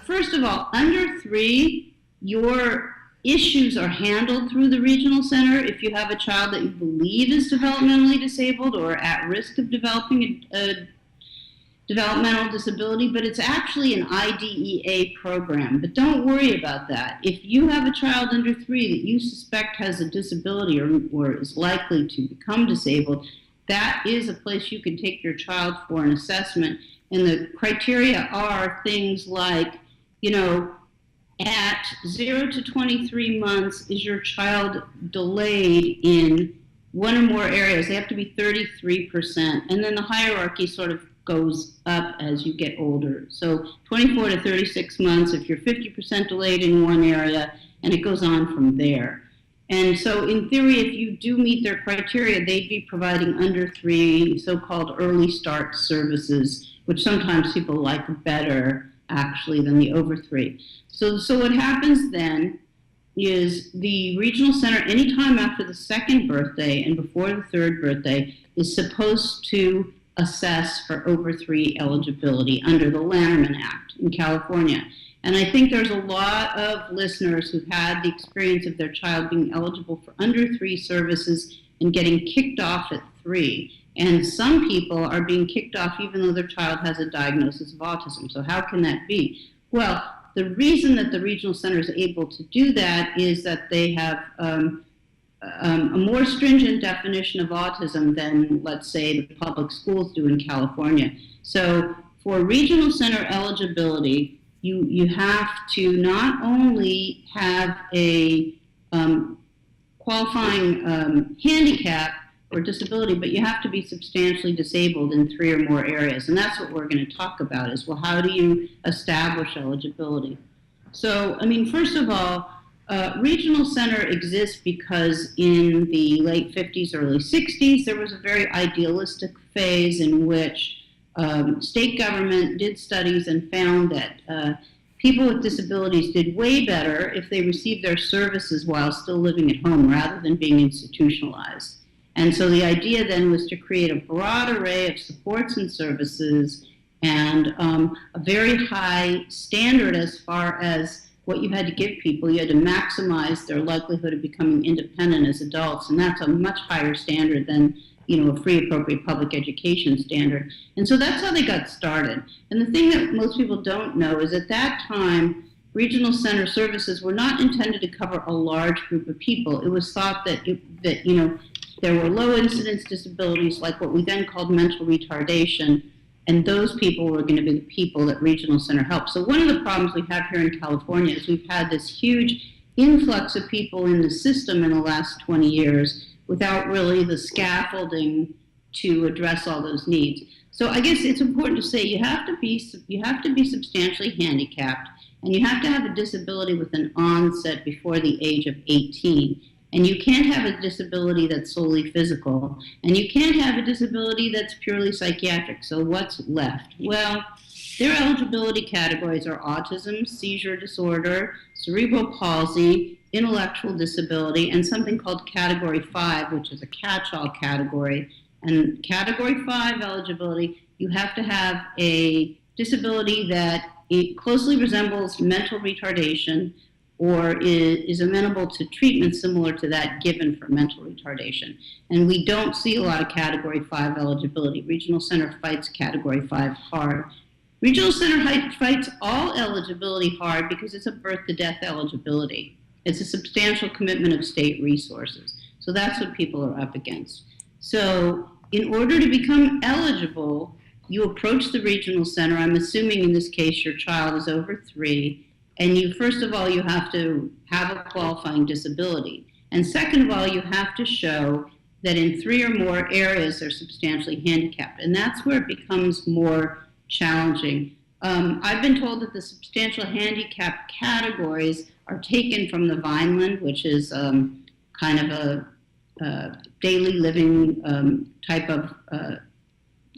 first of all, under 3, your issues are handled through the regional center. If you have a child that you believe is developmentally disabled or at risk of developing a developmental disability, but it's actually an IDEA program. But don't worry about that. If you have a child under 3 that you suspect has a disability or is likely to become disabled, that is a place you can take your child for an assessment. And the criteria are things like, at 0 to 23 months, is your child delayed in one or more areas? They have to be 33%. And then the hierarchy sort of goes up as you get older. So 24 to 36 months, if you're 50% delayed in one area, and it goes on from there. And so in theory, if you do meet their criteria, they'd be providing under 3 so-called early start services, which sometimes people like better, actually, than the over 3. So what happens then is the regional center, anytime after the 2nd birthday and before the 3rd birthday, is supposed to assess for over 3 eligibility under the Lanterman Act in California. And I think there's a lot of listeners who've had the experience of their child being eligible for under 3 services and getting kicked off at 3. And some people are being kicked off even though their child has a diagnosis of autism. So how can that be? Well, the reason that the regional center is able to do that is that they have a more stringent definition of autism than, let's say, the public schools do in California. So for regional center eligibility, you have to not only have a qualifying handicap or disability, but you have to be substantially disabled in 3 or more areas. And that's what we're going to talk about is, well, how do you establish eligibility? So, first of all, regional center exists because in the late 50s, early 60s, there was a very idealistic phase in which state government did studies and found that people with disabilities did way better if they received their services while still living at home rather than being institutionalized. And so the idea then was to create a broad array of supports and services and a very high standard as far as what you had to give people. You had to maximize their likelihood of becoming independent as adults, and that's a much higher standard than a free appropriate public education standard. And so that's how they got started. And the thing that most people don't know is at that time, regional center services were not intended to cover a large group of people. It was thought that there were low incidence disabilities like what we then called mental retardation, and those people were going to be the people that regional center helped. So one of the problems we have here in California is we've had this huge influx of people in the system in the last 20 years without really the scaffolding to address all those needs. So I guess it's important to say you have to be substantially handicapped, and you have to have a disability with an onset before the age of 18. And you can't have a disability that's solely physical, and you can't have a disability that's purely psychiatric. So what's left? Well, their eligibility categories are autism, seizure disorder, cerebral palsy, intellectual disability, and something called Category 5, which is a catch-all category. And Category 5 eligibility, you have to have a disability that it closely resembles mental retardation or is amenable to treatment similar to that given for mental retardation. And we don't see a lot of Category 5 eligibility. Regional Center fights Category 5 hard. Regional Center fights all eligibility hard because it's a birth-to-death eligibility. It's a substantial commitment of state resources. So that's what people are up against. So in order to become eligible, you approach the regional center. I'm assuming in this case your child is over 3. And you, first of all, you have to have a qualifying disability. And second of all, you have to show that in 3 or more areas they're substantially handicapped. And that's where it becomes more challenging. I've been told that the substantial handicap categories are taken from the Vineland, which is kind of a daily living type of,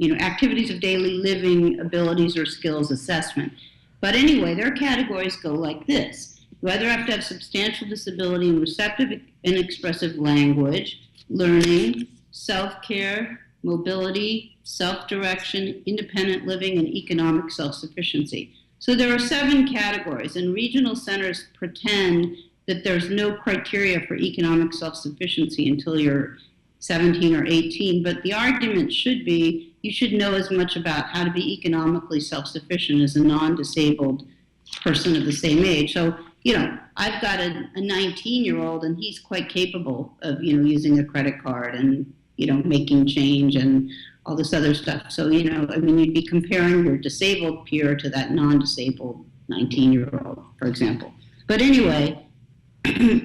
activities of daily living abilities or skills assessment. But anyway, their categories go like this. You either have to have substantial disability in receptive and expressive language, learning, self-care, mobility, self-direction, independent living, and economic self-sufficiency. So there are 7 categories, and regional centers pretend that there's no criteria for economic self-sufficiency until you're 17 or 18, but the argument should be you should know as much about how to be economically self-sufficient as a non-disabled person of the same age. So, I've got a 19-year-old, and he's quite capable of, using a credit card and, making change and all this other stuff. So, you'd be comparing your disabled peer to that non-disabled 19-year-old, for example. But anyway,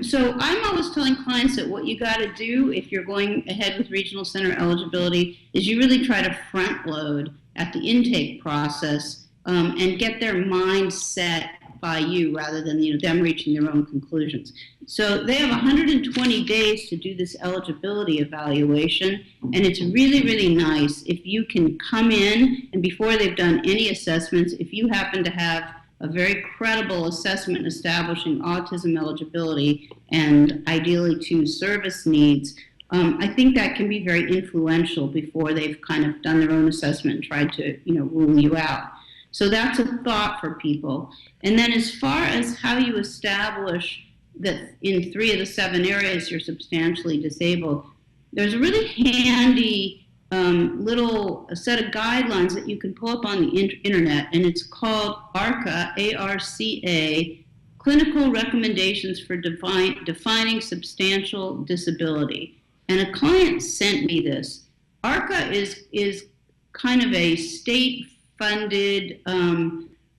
so I'm always telling clients that what you got to do if you're going ahead with regional center eligibility is you really try to front load at the intake process and get their mind set by you rather than them reaching their own conclusions. So they have 120 days to do this eligibility evaluation, and it's really, really nice if you can come in and before they've done any assessments, if you happen to have a very credible assessment establishing autism eligibility and ideally 2 service needs, I think that can be very influential before they've kind of done their own assessment and tried to, rule you out. So that's a thought for people. And then as far as how you establish that in 3 of the 7 areas you're substantially disabled, there's a really handy little set of guidelines that you can pull up on the internet, and it's called ARCA, A-R-C-A, Clinical Recommendations for Defining Substantial Disability. And a client sent me this. ARCA is kind of a state-funded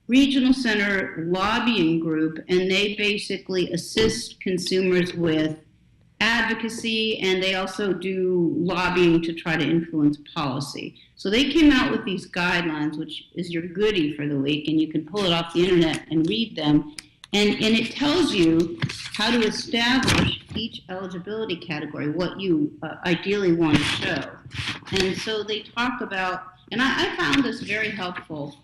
regional center lobbying group, and they basically assist consumers with advocacy, and they also do lobbying to try to influence policy. So they came out with these guidelines, which is your goodie for the week, and you can pull it off the internet and read them. And it tells you how to establish each eligibility category, what you ideally want to show. And so they talk about, and I found this very helpful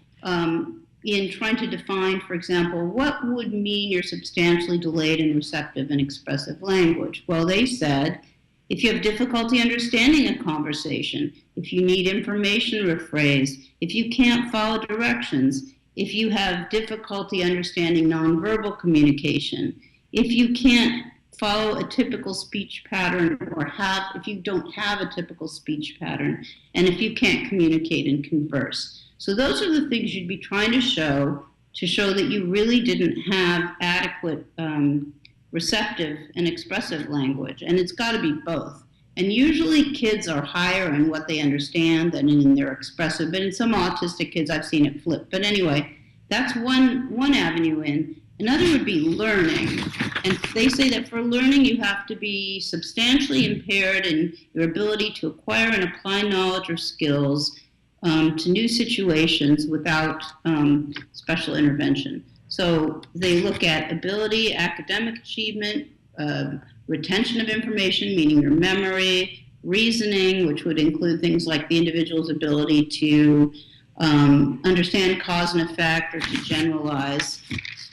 in trying to define, for example, what would mean you're substantially delayed in receptive and expressive language. Well, they said, if you have difficulty understanding a conversation, if you need information rephrased, if you can't follow directions, if you have difficulty understanding nonverbal communication, if you can't follow a typical speech pattern or if you don't have a typical speech pattern, and if you can't communicate and converse. So those are the things you'd be trying to show that you really didn't have adequate receptive and expressive language. And it's got to be both. And usually kids are higher in what they understand than in their expressive. But in some autistic kids, I've seen it flip. But anyway, that's one avenue in. Another would be learning. And they say that for learning, you have to be substantially impaired in your ability to acquire and apply knowledge or skills to new situations without special intervention. So they look at ability, academic achievement, retention of information, meaning your memory, reasoning, which would include things like the individual's ability to understand cause and effect or to generalize.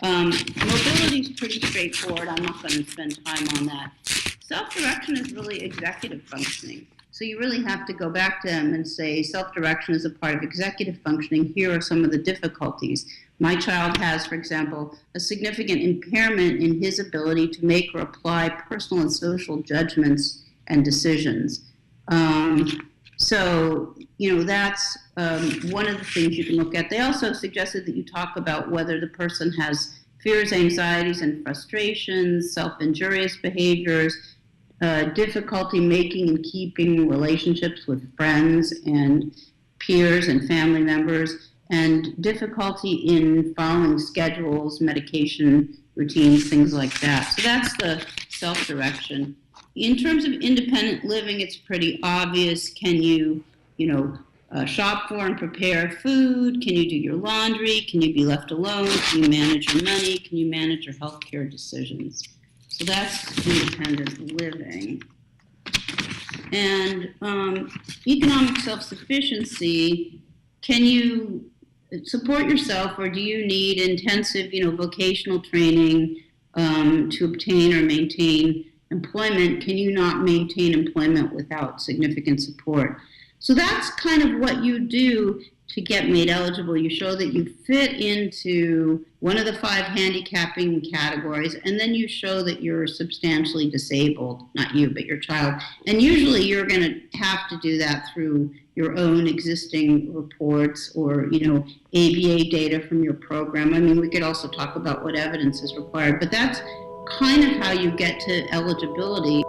Mobility is pretty straightforward. I'm not going to spend time on that. Self-direction is really executive functioning. So you really have to go back to them and say, self-direction is a part of executive functioning. Here are some of the difficulties. My child has, for example, a significant impairment in his ability to make or apply personal and social judgments and decisions. So, that's one of the things you can look at. They also suggested that you talk about whether the person has fears, anxieties, and frustrations, self-injurious behaviors, difficulty making and keeping relationships with friends and peers and family members, and difficulty in following schedules, medication routines, things like that. So that's the self-direction. In terms of independent living, it's pretty obvious. Can you, shop for and prepare food? Can you do your laundry? Can you be left alone? Can you manage your money? Can you manage your healthcare decisions? So that's independent living. And economic self-sufficiency, can you support yourself, or do you need intensive, vocational training to obtain or maintain employment? Can you not maintain employment without significant support? So that's kind of what you do to get made eligible, you show that you fit into one of the 5 handicapping categories, and then you show that you're substantially disabled, not you, but your child. And usually you're going to have to do that through your own existing reports or, ABA data from your program. I mean, we could also talk about what evidence is required, but that's kind of how you get to eligibility.